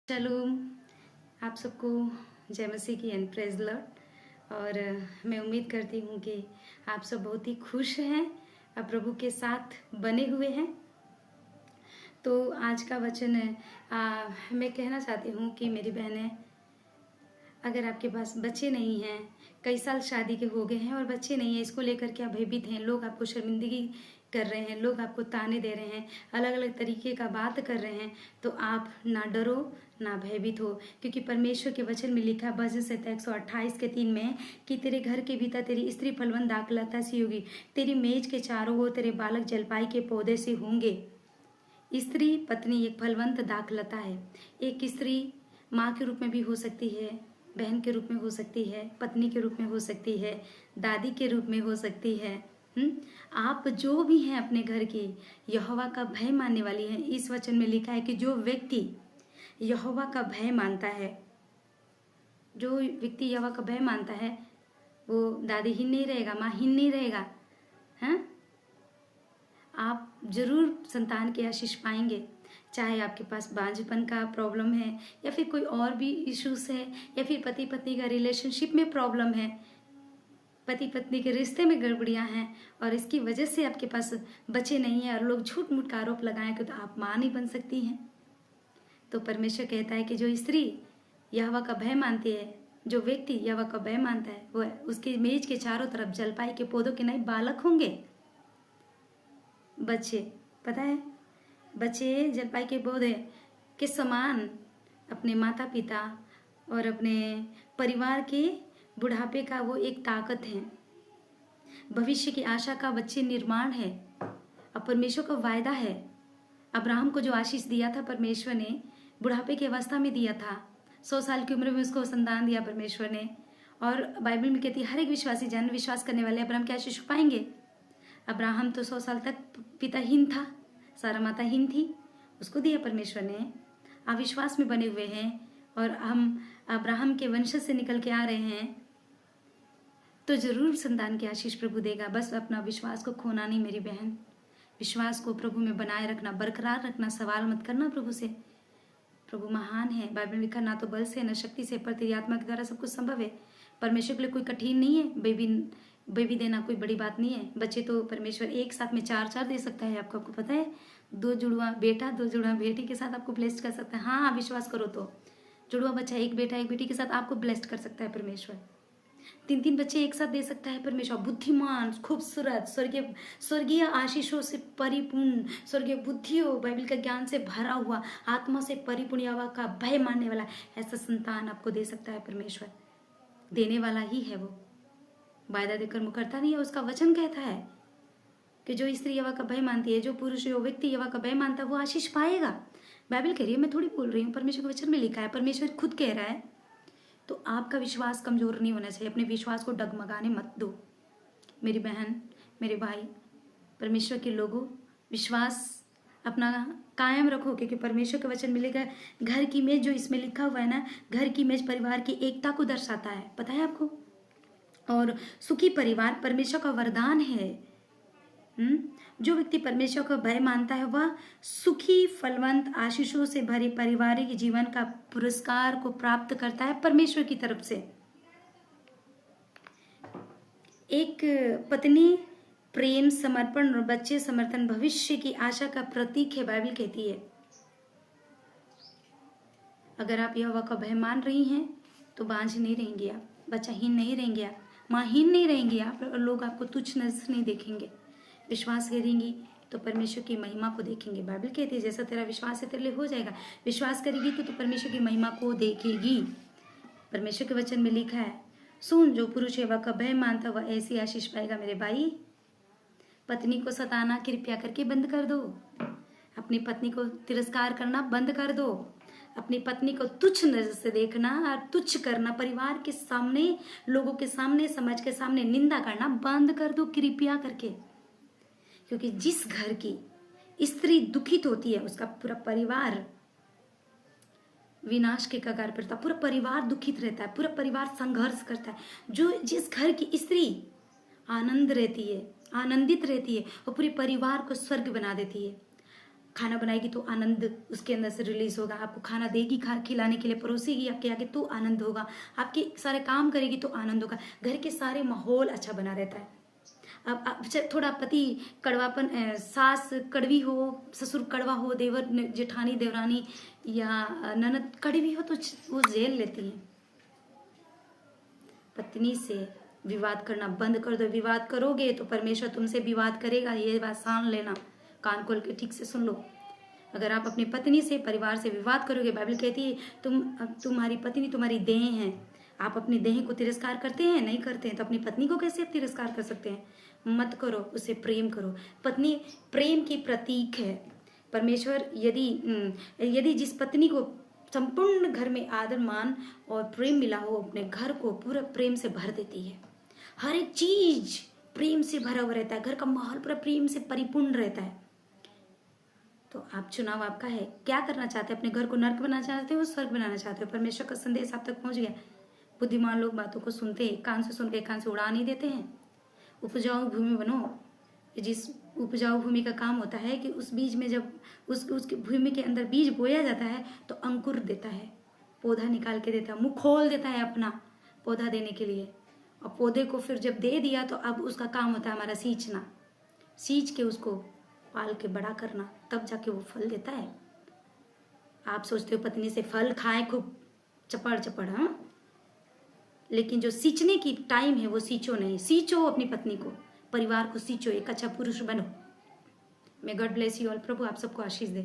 चलो, आप सबको जय मसीह की एंड प्रेज लॉर्ड। और मैं उम्मीद करती हूँ कि आप सब बहुत ही खुश हैं और प्रभु के साथ बने हुए हैं। तो आज का वचन मैं कहना चाहती हूँ कि मेरी बहनें, अगर आपके पास बच्चे नहीं हैं, कई साल शादी के हो गए हैं और बच्चे नहीं हैं, इसको लेकर के आप भयभीत हैं, लोग आपको शर्मिंदगी कर रहे हैं, लोग आपको ताने दे रहे हैं, अलग अलग तरीके का बात कर रहे हैं, तो आप ना डरो ना भयभीत हो, क्योंकि परमेश्वर के वचन में लिखा भजन संहिता 128 के 3 में कि तेरे घर के भीतर तेरी स्त्री फलवंत दाखलता सी होगी, तेरी मेज के चारों ओर तेरे बालक जलपाई के पौधे से होंगे। स्त्री पत्नी एक फलवंत दाखलता है। एक स्त्री माँ के रूप में भी हो सकती है, बहन के रूप में हो सकती है, पत्नी के रूप में हो सकती है, दादी के रूप में हो सकती है। आप जो भी हैं अपने घर की, यहोवा का भय मानने वाली हैं। इस वचन में लिखा है कि जो व्यक्ति यहोवा का भय मानता है, जो व्यक्ति यहोवा का भय मानता है, वो दादीहीन नहीं रहेगा, माँहीन नहीं रहेगा। हैं? आप जरूर संतान के आशीष पाएंगे। चाहे आपके पास बांझपन का प्रॉब्लम है, या फिर कोई और भी इश्यूज है, या फिर पति पत्नी का रिलेशनशिप में प्रॉब्लम है, पति पत्नी के रिश्ते में गड़बड़ियां हैं और इसकी वजह से आपके पास बच्चे नहीं है और लोग झूठ मूठ का आरोप लगाएं कि तो आप माँ नहीं बन सकती हैं। तो परमेश्वर कहता है कि जो स्त्री यहोवा का भय मानती है, जो व्यक्ति यहोवा का भय मानता है, वो उसके मेज के चारों तरफ जलपाई के पौधों के नए बालक होंगे। बच्चे, पता है, बच्चे जलपाई के पौधे के समान अपने माता पिता और अपने परिवार के बुढ़ापे का वो एक ताकत है। भविष्य की आशा का बच्चे निर्माण है और परमेश्वर का वायदा है। अब्राहम को जो आशीष दिया था परमेश्वर ने, बुढ़ापे की अवस्था में दिया था। 100 साल की उम्र में उसको संतान दिया परमेश्वर ने। और बाइबल में कहती है हर एक विश्वासी जन विश्वास करने वाले अब्राहम के आशीष पाएंगे। अब्राहम तो 100 साल तक पिताहीन था, सारा माताहीन थी, उसको दिया परमेश्वर ने। आप विश्वास में बने हुए हैं और हम अब्राहम के वंश से निकल के आ रहे हैं, तो जरूर संतान की आशीष प्रभु देगा। बस अपना विश्वास को खोना नहीं मेरी बहन, विश्वास को प्रभु में बनाए रखना, बरकरार रखना, सवाल मत करना प्रभु से। प्रभु महान है। बाइबल में लिखा ना तो बल से न शक्ति से, पर तेरी आत्मा के द्वारा सब कुछ संभव है। परमेश्वर के लिए कोई कठिन नहीं है। बेबी देना कोई बड़ी बात नहीं है। बच्चे तो परमेश्वर एक साथ में 4 दे सकता है। आपको पता है, 2 जुड़वा बेटा 2 जुड़वा बेटी के साथ आपको ब्लेस्ड कर सकता है। हाँ, विश्वास करो तो जुड़वा बच्चा एक बेटा एक बेटी के साथ आपको ब्लेस्ड कर सकता है परमेश्वर। 3 बच्चे एक साथ दे सकता है परमेश्वर। बुद्धिमान, खूबसूरत, स्वर्गीय आशीषों से परिपूर्ण, स्वर्गीय बुद्धियों, बाइबल का ज्ञान से भरा हुआ, आत्मा से परिपूर्ण, यहोवा का भय मानने वाला ऐसा संतान आपको दे सकता है परमेश्वर। देने वाला ही है वो, वायदा देकर मुकरता नहीं है। उसका वचन कहता है कि जो स्त्री यहोवा का भय मानती है, जो पुरुष, जो व्यक्ति यहोवा का भय मानता है, वो आशीष पाएगा। बाइबल कह रही है, मैं थोड़ी बोल रही हूँ, परमेश्वर के वचन में लिखा है, परमेश्वर खुद कह रहा है। तो आपका विश्वास कमजोर नहीं होना चाहिए। अपने विश्वास को डगमगाने मत दो मेरी बहन, मेरे भाई। परमेश्वर के लोगों, विश्वास अपना कायम रखो, क्योंकि परमेश्वर के वचन मिलेगा। घर की मेज, जो इसमें लिखा हुआ है ना, घर की मेज परिवार की एकता को दर्शाता है, पता है आपको। और सुखी परिवार परमेश्वर का वरदान है। जो व्यक्ति परमेश्वर का भय मानता है, वह सुखी, फलवंत, आशीषों से भरे पारिवारिक जीवन का पुरस्कार को प्राप्त करता है परमेश्वर की तरफ से। एक पत्नी प्रेम, समर्पण और बच्चे समर्थन भविष्य की आशा का प्रतीक है, बाइबल कहती है। अगर आप यहोवा का भय मान रही हैं तो बांझ नहीं रहेंगे आप, बच्चाहीन नहीं रहेंगे आप, माँहीन नहीं रहेंगे आप, और लोग आपको तुच्छ नजर नहीं देखेंगे। विश्वास करेंगी तो परमेश्वर की महिमा को देखेंगे। बाइबल कहती है जैसा तेरा विश्वास है तेरे लिए हो जाएगा। विश्वास करेगी तो परमेश्वर की महिमा को देखेगी। परमेश्वर के वचन में लिखा है, सुन, जो पुरुष यहोवा का भय मानता वह ऐसी आशीष पाएगा। मेरे भाई, पत्नी को सताना कृपया करके बंद कर दो। अपनी पत्नी को तिरस्कार करना बंद कर दो। अपनी पत्नी को तुच्छ नजर से देखना और तुच्छ करना, परिवार के सामने, लोगों के सामने, समाज के सामने निंदा करना बंद कर दो कृपया करके। क्योंकि जिस घर की स्त्री दुखित होती है, उसका पूरा परिवार विनाश के कगार पर था। पूरा परिवार दुखित रहता है, पूरा परिवार संघर्ष करता है। जिस घर की स्त्री आनंदित रहती है, वो पूरे परिवार को स्वर्ग बना देती है। खाना बनाएगी तो आनंद उसके अंदर से रिलीज होगा, आपको खाना देगी, खिलाने के लिए परोसेगी आपके आगे तो आनंद होगा, आपके सारे काम करेगी तो आनंद होगा, घर के सारे माहौल अच्छा बना रहता है। अब थोड़ा पति कड़वापन, सास कड़वी हो, ससुर कड़वा हो, देवर जेठानी देवरानी या ननद कड़वी हो तो वो झेल लेती है। पत्नी से विवाद करना बंद कर दो। विवाद करोगे तो परमेश्वर तुमसे विवाद करेगा, ये बात सान लेना, कान खोल के ठीक से सुन लो। अगर आप अपनी पत्नी से, परिवार से विवाद करोगे, बाइबल कहती है तुम्हारी पत्नी तुम्हारी देह है। आप अपनी देह को तिरस्कार करते हैं? नहीं करते हैं, तो अपनी पत्नी को कैसे आप तिरस्कार कर सकते हैं? मत करो, उसे प्रेम करो। पत्नी प्रेम की प्रतीक है। परमेश्वर यदि जिस पत्नी को संपूर्ण घर में आदर मान और प्रेम मिला हो, अपने घर को पूरा प्रेम से भर देती है। हर एक चीज प्रेम से भरा हुआ रहता है, घर का माहौल पूरा प्रेम से परिपूर्ण रहता है। तो आप, चुनाव आपका है। क्या करना चाहते हैं? अपने घर को नर्क बनाना चाहते हो, स्वर्ग बनाना चाहते हो? परमेश्वर का संदेश आप तक पहुंच गया? बुद्धिमान लोग बातों को सुनते हैं, कान से सुन के कान से उड़ा नहीं देते हैं। उपजाऊ भूमि बनो। जिस उपजाऊ भूमि का काम होता है कि उस बीज में जब उसकी भूमि के अंदर बीज बोया जाता है तो अंकुर देता है, पौधा निकाल के देता है, मुंह खोल देता है अपना पौधा देने के लिए। और पौधे को फिर जब दे दिया तो अब उसका काम होता है हमारा सींचना, सींच के उसको पाल के बड़ा करना, तब जाके वो फल देता है। आप सोचते हो पत्नी से फल खाए खूब चपड़ चपड़, हाँ, लेकिन जो सींचने की टाइम है वो सींचो नहीं। सींचो अपनी पत्नी को, परिवार को सींचो, एक अच्छा पुरुष बनो। May God bless you all. प्रभु आप सबको आशीष दे।